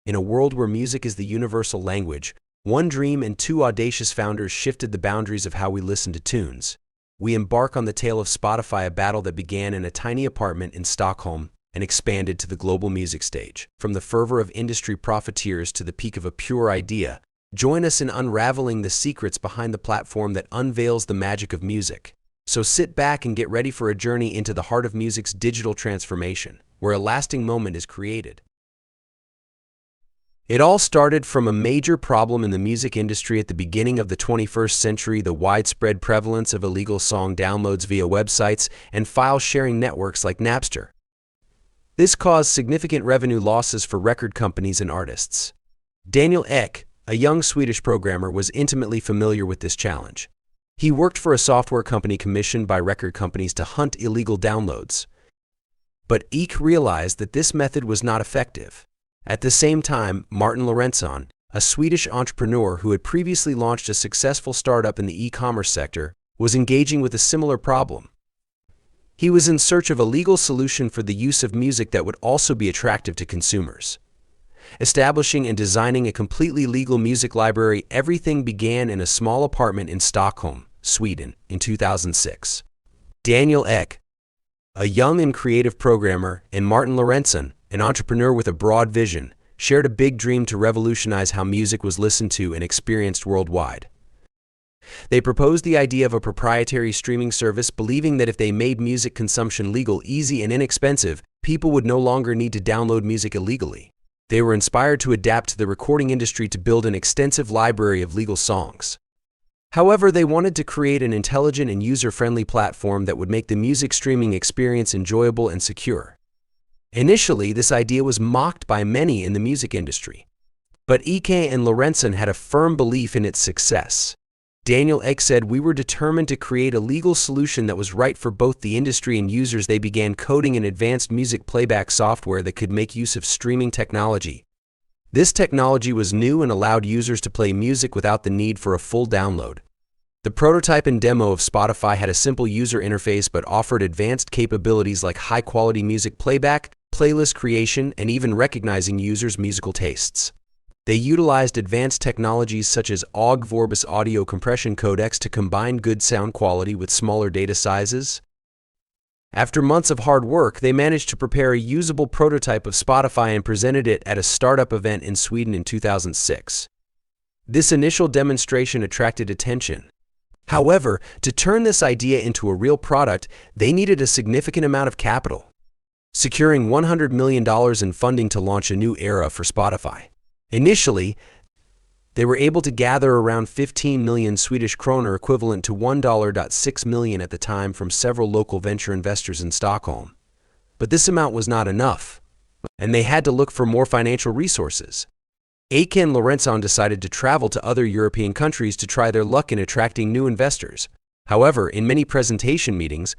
In a world where music is the universal language, one dream and two audacious founders shifted the boundaries of how we listen to tunes. We embark on the tale of Spotify, a battle that began in a tiny apartment in Stockholm and expanded to the global music stage. From the fervor of industry profiteers to the peak of a pure idea, join us in unraveling the secrets behind the platform that unveils the magic of music. So sit back and get ready for a journey into the heart of music's digital transformation, where a lasting moment is created. It all started from a major problem in the music industry at the beginning of the 21st century: the widespread prevalence of illegal song downloads via websites and file-sharing networks like Napster. This caused significant revenue losses for record companies and artists. Daniel Ek, a young Swedish programmer, was intimately familiar with this challenge. He worked for a software company commissioned by record companies to hunt illegal downloads. But Ek realized that this method was not effective. At the same time, Martin Lorentzon, a Swedish entrepreneur who had previously launched a successful startup in the e-commerce sector, was engaging with a similar problem. He was in search of a legal solution for the use of music that would also be attractive to consumers. Establishing and designing a completely legal music library, everything began in a small apartment in Stockholm, Sweden, in 2006. Daniel Ek, a young and creative programmer, and Martin Lorentzon, an entrepreneur with a broad vision, shared a big dream to revolutionize how music was listened to and experienced worldwide. They proposed the idea of a proprietary streaming service, believing that if they made music consumption legal, easy, and inexpensive, people would no longer need to download music illegally. They were inspired to adapt to the recording industry to build an extensive library of legal songs. However, they wanted to create an intelligent and user-friendly platform that would make the music streaming experience enjoyable and secure. Initially, this idea was mocked by many in the music industry, but Ek and Lorentzon had a firm belief in its success. Daniel Ek said, "We were determined to create a legal solution that was right for both the industry and users." They began coding an advanced music playback software that could make use of streaming technology. This technology was new and allowed users to play music without the need for a full download. The prototype and demo of Spotify had a simple user interface but offered advanced capabilities like high-quality music playback, playlist creation, and even recognizing users' musical tastes. They utilized advanced technologies such as OGG Vorbis audio compression codecs to combine good sound quality with smaller data sizes. After months of hard work, they managed to prepare a usable prototype of Spotify and presented it at a startup event in Sweden in 2006. This initial demonstration attracted attention. However, to turn this idea into a real product, they needed a significant amount of capital, securing $100 million in funding to launch a new era for Spotify. Initially, they were able to gather around 15 million Swedish kronor, equivalent to $1.6 million at the time, from several local venture investors in Stockholm. But this amount was not enough, and they had to look for more financial resources. Ek and Lorentzon decided to travel to other European countries to try their luck in attracting new investors. However, in many presentation meetings,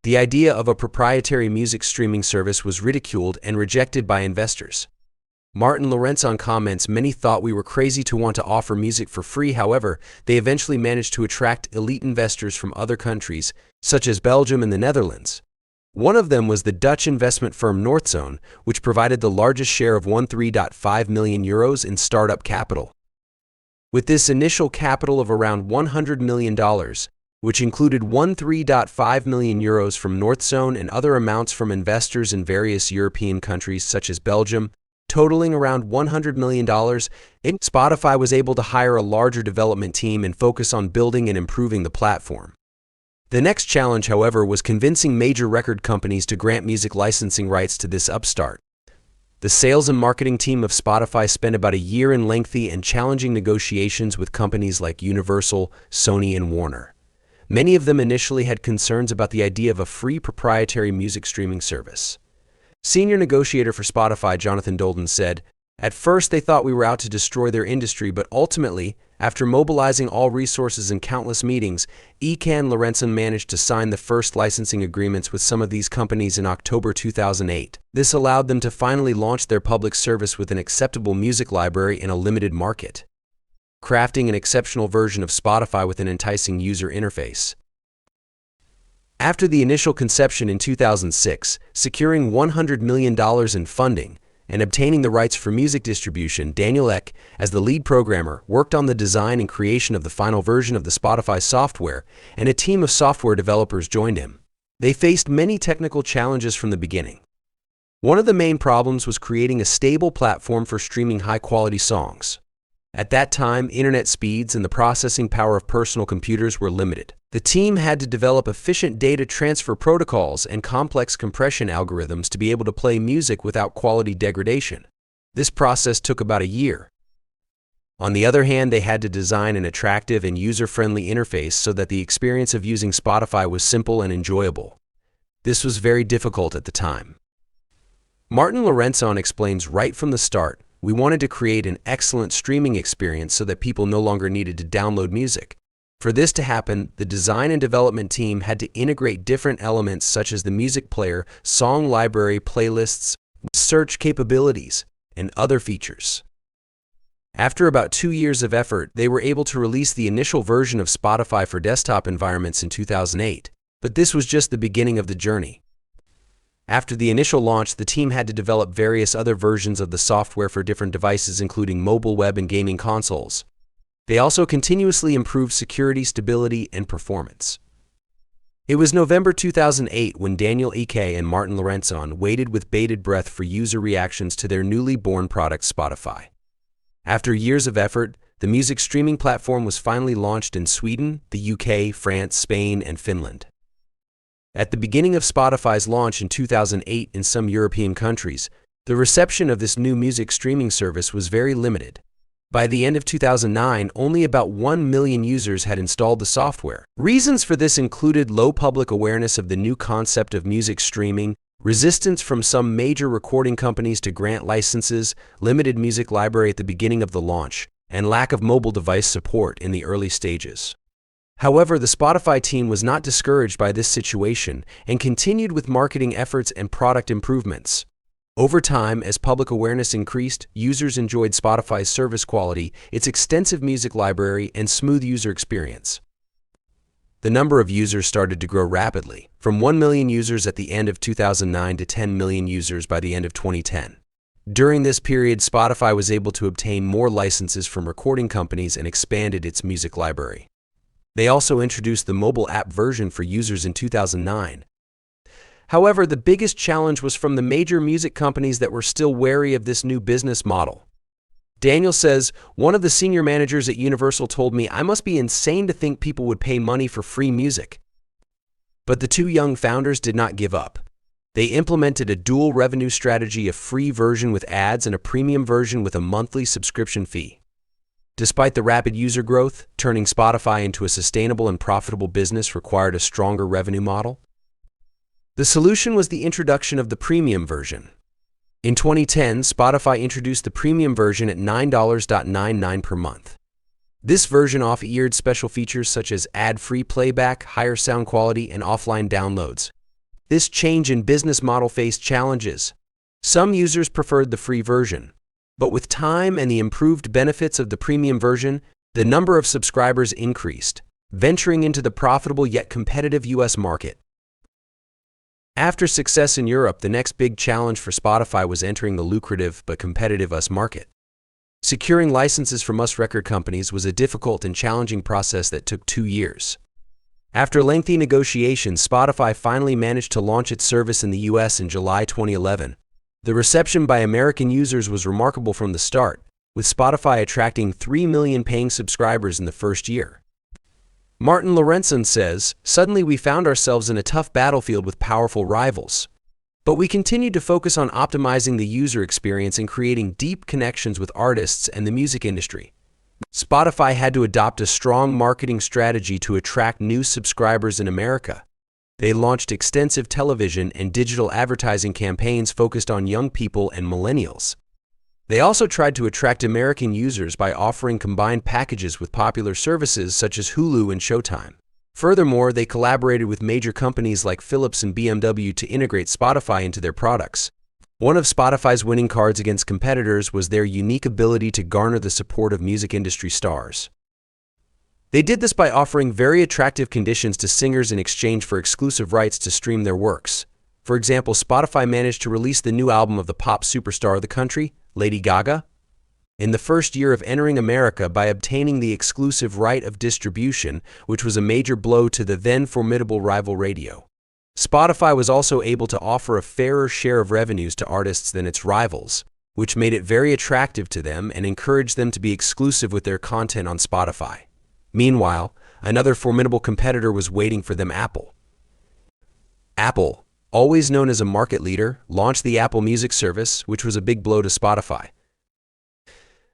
the idea of a proprietary music streaming service was ridiculed and rejected by investors. Martin Lorentzon comments, "Many thought we were crazy to want to offer music for free." However, they eventually managed to attract elite investors from other countries, such as Belgium and the Netherlands. One of them was the Dutch investment firm Northzone, which provided the largest share of €13.5 million in startup capital. With this initial capital of around $100 million, which included €13.5 million from Northzone and other amounts from investors in various European countries such as Belgium, totaling around $100 million, Spotify was able to hire a larger development team and focus on building and improving the platform. The next challenge, however, was convincing major record companies to grant music licensing rights to this upstart. The sales and marketing team of Spotify spent about a year in lengthy and challenging negotiations with companies like Universal, Sony, and Warner. Many of them initially had concerns about the idea of a free proprietary music streaming service. Senior negotiator for Spotify, Jonathan Dolden, said, "At first they thought we were out to destroy their industry, but ultimately, after mobilizing all resources and countless meetings, Ek and Lorentzon managed to sign the first licensing agreements with some of these companies in October 2008. This allowed them to finally launch their public service with an acceptable music library in a limited market, crafting an exceptional version of Spotify with an enticing user interface. After the initial conception in 2006, securing $100 million in funding, and obtaining the rights for music distribution, Daniel Ek, as the lead programmer, worked on the design and creation of the final version of the Spotify software, and a team of software developers joined him. They faced many technical challenges from the beginning. One of the main problems was creating a stable platform for streaming high-quality songs. At that time, internet speeds and the processing power of personal computers were limited. The team had to develop efficient data transfer protocols and complex compression algorithms to be able to play music without quality degradation. This process took about a year. On the other hand, they had to design an attractive and user-friendly interface so that the experience of using Spotify was simple and enjoyable. This was very difficult at the time. Martin Lorenzon explains right from the start, we wanted to create an excellent streaming experience so that people no longer needed to download music. For this to happen, the design and development team had to integrate different elements such as the music player, song library, playlists, search capabilities, and other features. After about 2 years of effort, they were able to release the initial version of Spotify for desktop environments in 2008, but this was just the beginning of the journey. After the initial launch, the team had to develop various other versions of the software for different devices, including mobile, web, and gaming consoles. They also continuously improved security, stability, and performance. It was November 2008 when Daniel Ek and Martin Lorenzon waited with bated breath for user reactions to their newly born product Spotify. After years of effort, the music streaming platform was finally launched in Sweden, the UK, France, Spain, and Finland. At the beginning of Spotify's launch in 2008 in some European countries, the reception of this new music streaming service was very limited. By the end of 2009, only about 1 million users had installed the software. Reasons for this included low public awareness of the new concept of music streaming, resistance from some major recording companies to grant licenses, limited music library at the beginning of the launch, and lack of mobile device support in the early stages. However, the Spotify team was not discouraged by this situation and continued with marketing efforts and product improvements. Over time, as public awareness increased, users enjoyed Spotify's service quality, its extensive music library, and smooth user experience. The number of users started to grow rapidly, from 1 million users at the end of 2009 to 10 million users by the end of 2010. During this period, Spotify was able to obtain more licenses from recording companies and expanded its music library. They also introduced the mobile app version for users in 2009. However, the biggest challenge was from the major music companies that were still wary of this new business model. Daniel says, one of the senior managers at Universal told me I must be insane to think people would pay money for free music. But the two young founders did not give up. They implemented a dual revenue strategy, a free version with ads and a premium version with a monthly subscription fee. Despite the rapid user growth, turning Spotify into a sustainable and profitable business required a stronger revenue model. The solution was the introduction of the premium version. In 2010, Spotify introduced the premium version at $9.99 per month. This version offered special features such as ad-free playback, higher sound quality, and offline downloads. This change in business model faced challenges. Some users preferred the free version. But with time and the improved benefits of the premium version, the number of subscribers increased, venturing into the profitable yet competitive US market. After success in Europe, the next big challenge for Spotify was entering the lucrative but competitive US market. Securing licenses from US record companies was a difficult and challenging process that took 2 years. After lengthy negotiations, Spotify finally managed to launch its service in the US in July 2011. The reception by American users was remarkable from the start, with Spotify attracting 3 million paying subscribers in the first year. Martin Lorenzon says, suddenly we found ourselves in a tough battlefield with powerful rivals. But we continued to focus on optimizing the user experience and creating deep connections with artists and the music industry. Spotify had to adopt a strong marketing strategy to attract new subscribers in America. They launched extensive television and digital advertising campaigns focused on young people and millennials. They also tried to attract American users by offering combined packages with popular services such as Hulu and Showtime. Furthermore, they collaborated with major companies like Philips and BMW to integrate Spotify into their products. One of Spotify's winning cards against competitors was their unique ability to garner the support of music industry stars. They did this by offering very attractive conditions to singers in exchange for exclusive rights to stream their works. For example, Spotify managed to release the new album of the pop superstar of the country, Lady Gaga, in the first year of entering America by obtaining the exclusive right of distribution, which was a major blow to the then formidable rival radio. Spotify was also able to offer a fairer share of revenues to artists than its rivals, which made it very attractive to them and encouraged them to be exclusive with their content on Spotify. Meanwhile, another formidable competitor was waiting for them, Apple. Apple, always known as a market leader, launched the Apple Music service, which was a big blow to Spotify.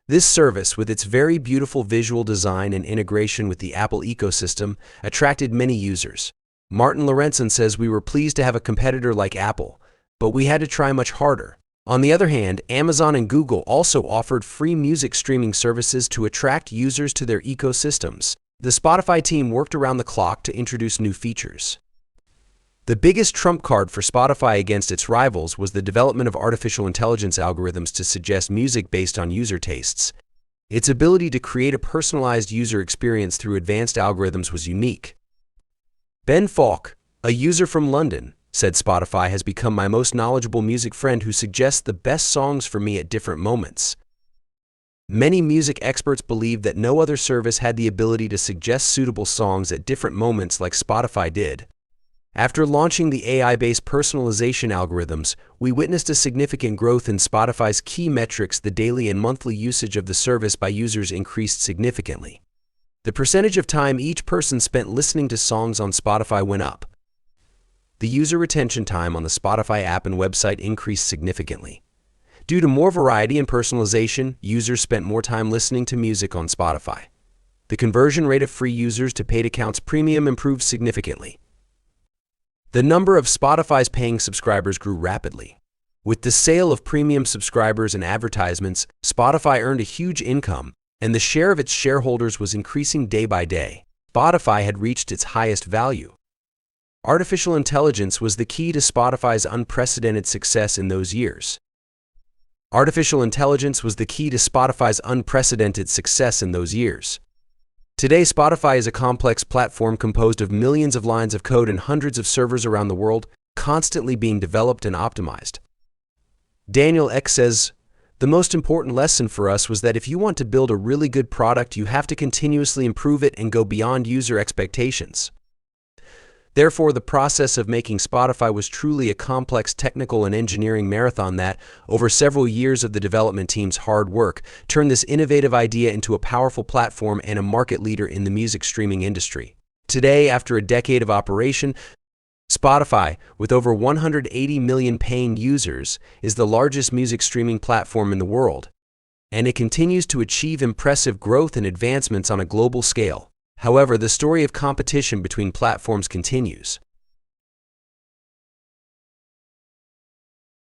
This service, with its very beautiful visual design and integration with the Apple ecosystem, attracted many users. Martin Lorenzen says, "We were pleased to have a competitor like Apple, but we had to try much harder." On the other hand, Amazon and Google also offered free music streaming services to attract users to their ecosystems. The Spotify team worked around the clock to introduce new features. The biggest trump card for Spotify against its rivals was the development of artificial intelligence algorithms to suggest music based on user tastes. Its ability to create a personalized user experience through advanced algorithms was unique. Ben Falk, a user from London, said, "Spotify has become my most knowledgeable music friend who suggests the best songs for me at different moments." Many music experts believe that no other service had the ability to suggest suitable songs at different moments like Spotify did. After launching the AI-based personalization algorithms, we witnessed a significant growth in Spotify's key metrics. The daily and monthly usage of the service by users increased significantly. The percentage of time each person spent listening to songs on Spotify went up. The user retention time on the Spotify app and website increased significantly. Due to more variety and personalization, users spent more time listening to music on Spotify. The conversion rate of free users to paid accounts premium improved significantly. The number of Spotify's paying subscribers grew rapidly. With the sale of premium subscribers and advertisements, Spotify earned a huge income, and the share of its shareholders was increasing day by day. Spotify had reached its highest value. Artificial intelligence was the key to Spotify's unprecedented success in those years. Artificial intelligence was the key to Spotify's unprecedented success in those years. Today, Spotify is a complex platform composed of millions of lines of code and hundreds of servers around the world, constantly being developed and optimized. Daniel Ek says, "The most important lesson for us was that if you want to build a really good product, you have to continuously improve it and go beyond user expectations." Therefore, the process of making Spotify was truly a complex technical and engineering marathon that, over several years of the development team's hard work, turned this innovative idea into a powerful platform and a market leader in the music streaming industry. Today, after a decade of operation, Spotify, with over 180 million paying users, is the largest music streaming platform in the world, and it continues to achieve impressive growth and advancements on a global scale. However, the story of competition between platforms continues.